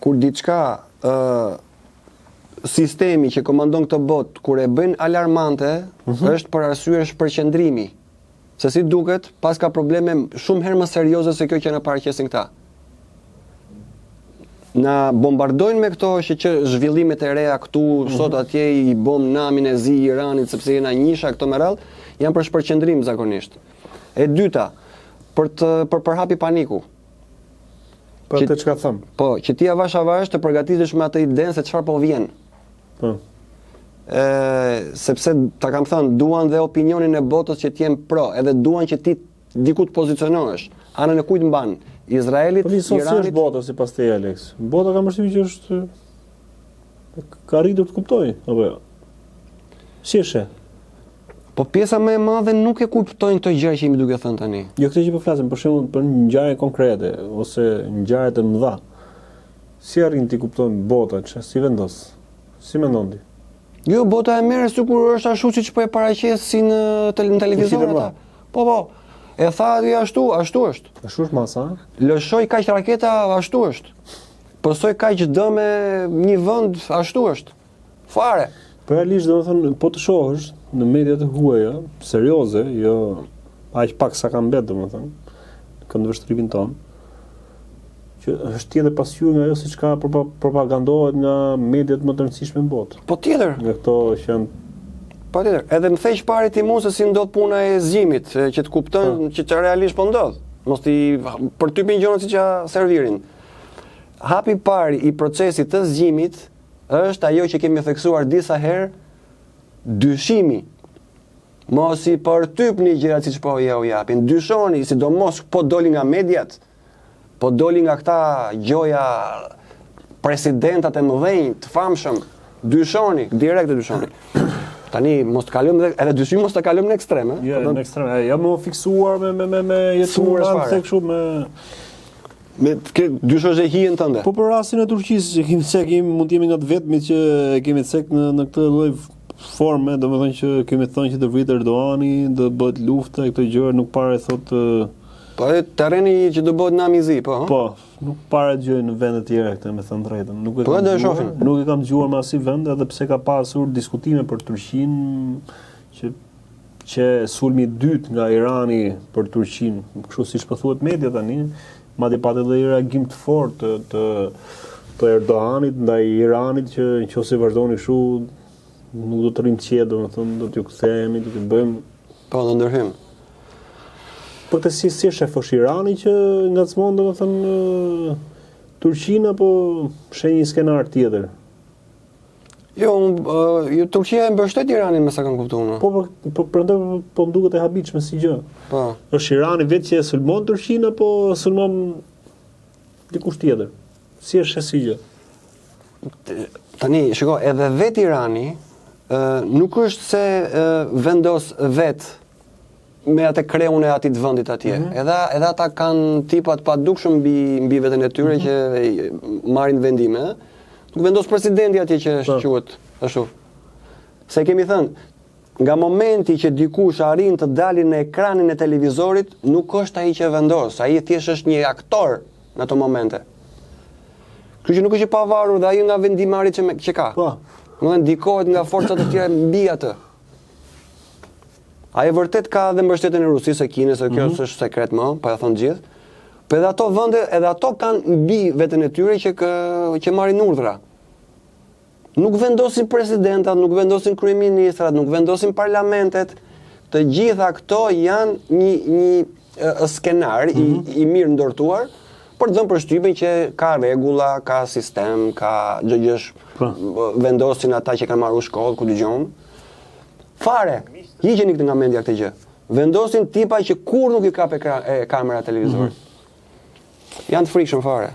kur diçka sistemi që komandon këtë botë kur e bën alarmante, është për arsye shpërqendrimi. Se si duket, pas ka probleme shumë herë më serioze se kjo që na paraqesin këta. Na bombardojnë me këto që zhvillimet e reja këtu, sot atje i bom namin e zi Iranit sepse jena njisha këto me radhë, janë për shpërqendrim zakonisht. E dyta, për përhapi paniku. Për të çka them. Po, që ti avash të përgatitesh me atë idenë se çfarë po vjen. Po. Sepse ta kam thënë, duan dhe opinionin e botës që t'jem pro, edhe duan që ti diku të pozicionohesh. Anën e kujt mban? Izraelit, Iranit. Po si është bota sipas teje, Alex? Bota ka përshtypjen që është ka arritur të kuptoj, apo jo? Si është? Po pjesa më e madhe nuk e kuptojnë këto gjëra që jemi duke thënë tani. Jo këtë që po flasim, për shembull për ngjarje konkrete ose ngjarje të mëdha. Si arrin ti kuptojnë bota, si vendos? Si mendon ti? Jo, bota e merr sikur është ashtu siç po e paraqesin në televizor ata. Po. E tha aty ashtu është. Ashtu është masa. Lëshoj kaq raketa, ashtu është. Pësoj kaq dëme një vend, ashtu është. Fare. Po realisht domethënë po të shohësh në mediat e huaja, serioze, jo aq pak sa ka mbet domethënë, këndvështrimin ton, që është tjetër pasqyrë nga ajo siç ka propagandohet nga mediat më të rëndësishme në botë. Po tjetër. Nga këto që janë patjetër. Edhe më theq pari ti mua se si ndodh puna e zgjimit, që të kupton që realisht po ndodh. Mos ti përtypin gjëra siç ja servirin. Hapi i parë i procesit të zgjimit është ajo që kemi theksuar disa herë, dyshimi. Mos i përtypni gjërat siç po ja u japin. Dyshoni, sidomos po doli nga mediat, po doli nga këta gjoja presidentat e mëdhenj, të famshëm. Dyshoni, direkt dyshoni. Tani mos të kalojmë edhe dyshim mos të kalojmë në ekstrem, ëh. Jo, në ekstrem. Jam më fiksuar me jetuar tek kështu me dyshosh e hijen tënde. Po për rastin e Turqisë që kemi mund të jemi nga të vetmit që kemi cek në këtë lloj forme, domethënë që kemi thënë që të vrit Erdoani, do bëhet lufta e këto gjëra, nuk para thotë po terreni që do bëhet namizi, po. Po, nuk para dëgjoj në vende të tjera këtë, me thënë drejtën. Nuk e kam dëgjuar në asnjë vend, edhe pse ka pasur diskutime për Turqinë që sulmi i dytë nga Irani për Turqinë, kështu siç po thuhet media tani, madje patë edhe reagim të fortë të Erdoganit ndaj Iranit që nëse vazhdoni kështu nuk do të rrim qetë, domethënë do t'ju kthehemi, do të bëjmë po në ndërhym. Po të si shefosh Irani që ngacmon domethënë Turqinë apo shenjë një skenar tjetër? Jo, Turqia e mbështet Iranin me sa kam kuptuar. Po prandaj po më duket e habitshme si gjë. Po. Është Irani vetë që e sulmon Turqinë apo sulmon dikush tjetër? Si është si gjë? Tani, shiko, edhe vetë Irani nuk është se vendos vetë me atë kreun e atij vendit atje. Edhe ata kanë tipat padukshëm mbi veten e tyre që marrin vendime. Nuk vendos presidenti atje që është quhet ashtu. Se kemi thënë, nga momenti që dikush arrin të dalin në ekranin e televizorit, nuk është ai që vendos, ai thjesht është një aktor në ato momente. Kështu që nuk është i pavarur dhe ai nga vendimarrjet që ka. Po. Domethënë ndikohet nga forcat e tjera mbi atë. A e vërtet ka dhe mbështetjen e Rusisë, e Kinës, kjo është sekret më, pa ja thënë gjithë. Po edhe ato vende, edhe ato kanë mbi veten e tyre që marrin urdhra. Nuk vendosin presidentat, nuk vendosin kryeministrat, nuk vendosin parlamentet. Të gjitha këto janë një skenar i mirë ndërtuar për të dhënë përshtypjen që ka rregulla, ka sistem, ka gjësh vendosin ata që kanë marrë shkollë ku dëgjon. Fare, hiqeni këtë nga mendja këtë gjë. Vendosin tipa që kur nuk i kap kamera televizorit. Janë të frikshëm fare.